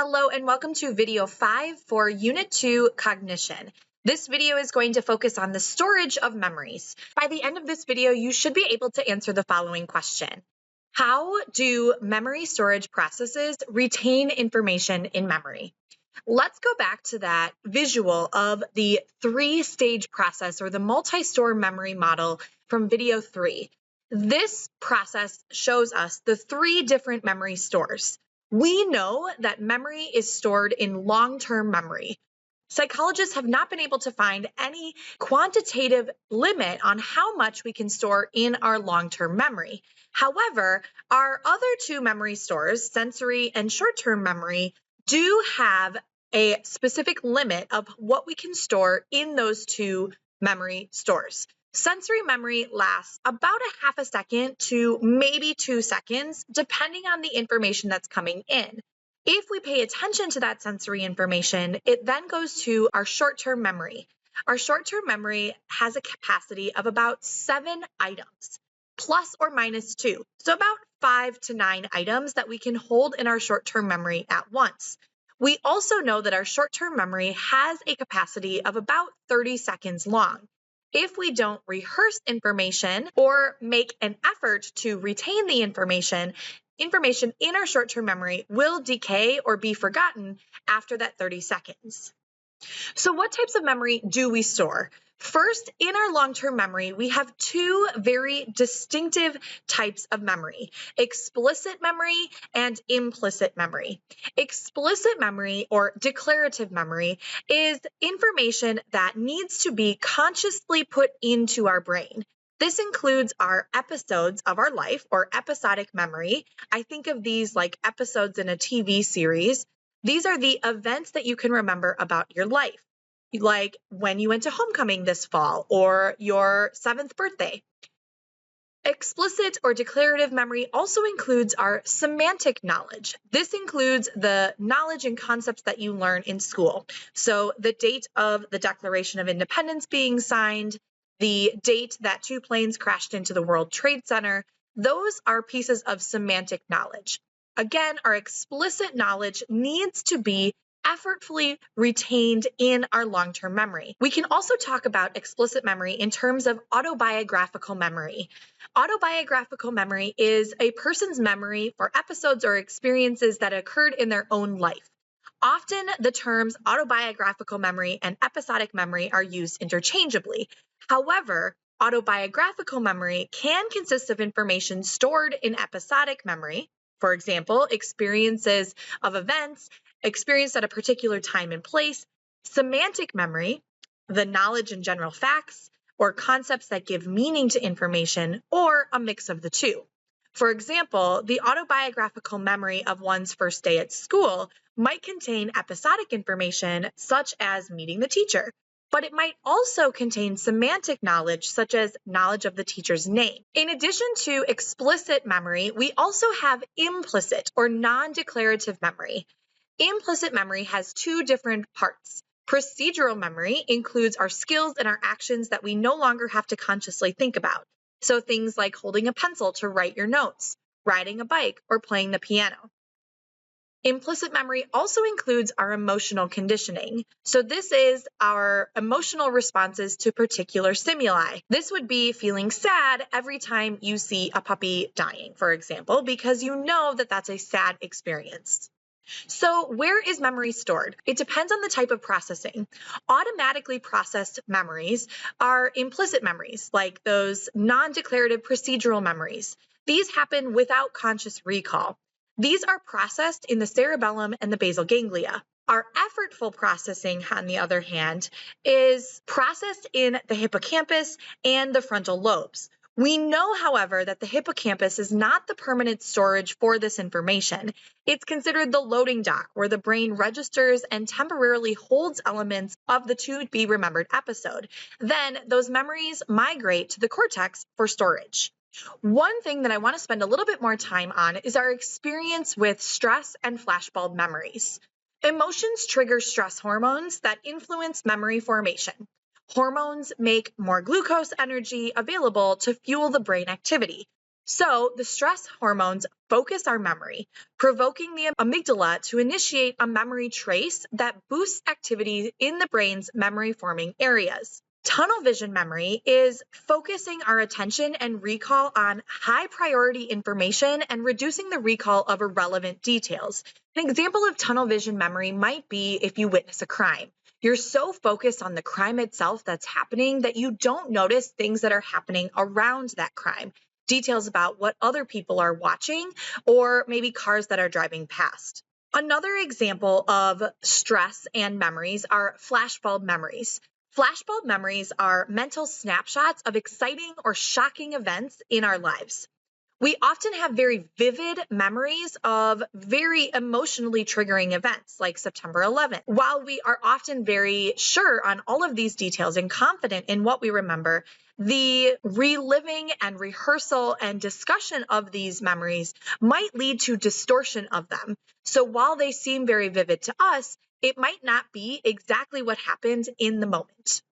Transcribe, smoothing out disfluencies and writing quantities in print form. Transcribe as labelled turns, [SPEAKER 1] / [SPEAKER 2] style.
[SPEAKER 1] Hello and welcome to video 5 for Unit 2 Cognition. This video is going to focus on the storage of memories. By the end of this video, you should be able to answer the following question. How do memory storage processes retain information in memory? Let's go back to that visual of the three-stage process or the multi-store memory model from video 3. This process shows us the three different memory stores. We know that memory is stored in long-term memory. Psychologists have not been able to find any quantitative limit on how much we can store in our long-term memory. However, our other two memory stores, sensory and short-term memory, do have a specific limit of what we can store in those two memory stores. Sensory memory lasts about a half a second to maybe 2 seconds, depending on the information that's coming in. If we pay attention to that sensory information, it then goes to our short-term memory. Our short-term memory has a capacity of about 7 items, plus or minus 2. So about 5 to 9 items that we can hold in our short-term memory at once. We also know that our short-term memory has a capacity of about 30 seconds long. If we don't rehearse information or make an effort to retain the information in our short-term memory will decay or be forgotten after that 30 seconds. So what types of memory do we store? First, in our long-term memory, we have two very distinctive types of memory: explicit memory and implicit memory. Explicit memory or declarative memory is information that needs to be consciously put into our brain. This includes our episodes of our life or episodic memory. I think of these like episodes in a TV series. These are the events that you can remember about your life, like when you went to homecoming this fall or your 7th birthday. Explicit or declarative memory also includes our semantic knowledge. This includes the knowledge and concepts that you learn in school. So the date of the Declaration of Independence being signed, the date that 2 planes crashed into the World Trade Center, those are pieces of semantic knowledge. Again, our explicit knowledge needs to be effortfully retained in our long-term memory. We can also talk about explicit memory in terms of autobiographical memory. Autobiographical memory is a person's memory for episodes or experiences that occurred in their own life. Often the terms autobiographical memory and episodic memory are used interchangeably. However, autobiographical memory can consist of information stored in episodic memory. For example, experiences of events experienced at a particular time and place. Semantic memory, the knowledge and general facts or concepts that give meaning to information, or a mix of the two. For example, the autobiographical memory of one's first day at school might contain episodic information such as meeting the teacher, but it might also contain semantic knowledge such as knowledge of the teacher's name. In addition to explicit memory, we also have implicit or non-declarative memory. Implicit memory has two different parts. Procedural memory includes our skills and our actions that we no longer have to consciously think about. So things like holding a pencil to write your notes, riding a bike, or playing the piano. Implicit memory also includes our emotional conditioning. So this is our emotional responses to particular stimuli. This would be feeling sad every time you see a puppy dying, for example, because you know that that's a sad experience. So where is memory stored? It depends on the type of processing. Automatically processed memories are implicit memories, like those non-declarative procedural memories. These happen without conscious recall. These are processed in the cerebellum and the basal ganglia. Our effortful processing, on the other hand, is processed in the hippocampus and the frontal lobes. We know, however, that the hippocampus is not the permanent storage for this information. It's considered the loading dock, where the brain registers and temporarily holds elements of the to-be-remembered episode. Then those memories migrate to the cortex for storage. One thing that I want to spend a little bit more time on is our experience with stress and flashbulb memories. Emotions trigger stress hormones that influence memory formation. Hormones make more glucose energy available to fuel the brain activity. So the stress hormones focus our memory, provoking the amygdala to initiate a memory trace that boosts activity in the brain's memory-forming areas. Tunnel vision memory is focusing our attention and recall on high priority information and reducing the recall of irrelevant details. An example of tunnel vision memory might be if you witness a crime. You're so focused on the crime itself that's happening that you don't notice things that are happening around that crime. Details about what other people are watching, or maybe cars that are driving past. Another example of stress and memories are flashbulb memories. Flashbulb memories are mental snapshots of exciting or shocking events in our lives. We often have very vivid memories of very emotionally triggering events like September 11th. While we are often very sure on all of these details and confident in what we remember, the reliving and rehearsal and discussion of these memories might lead to distortion of them. So while they seem very vivid to us, it might not be exactly what happened in the moment.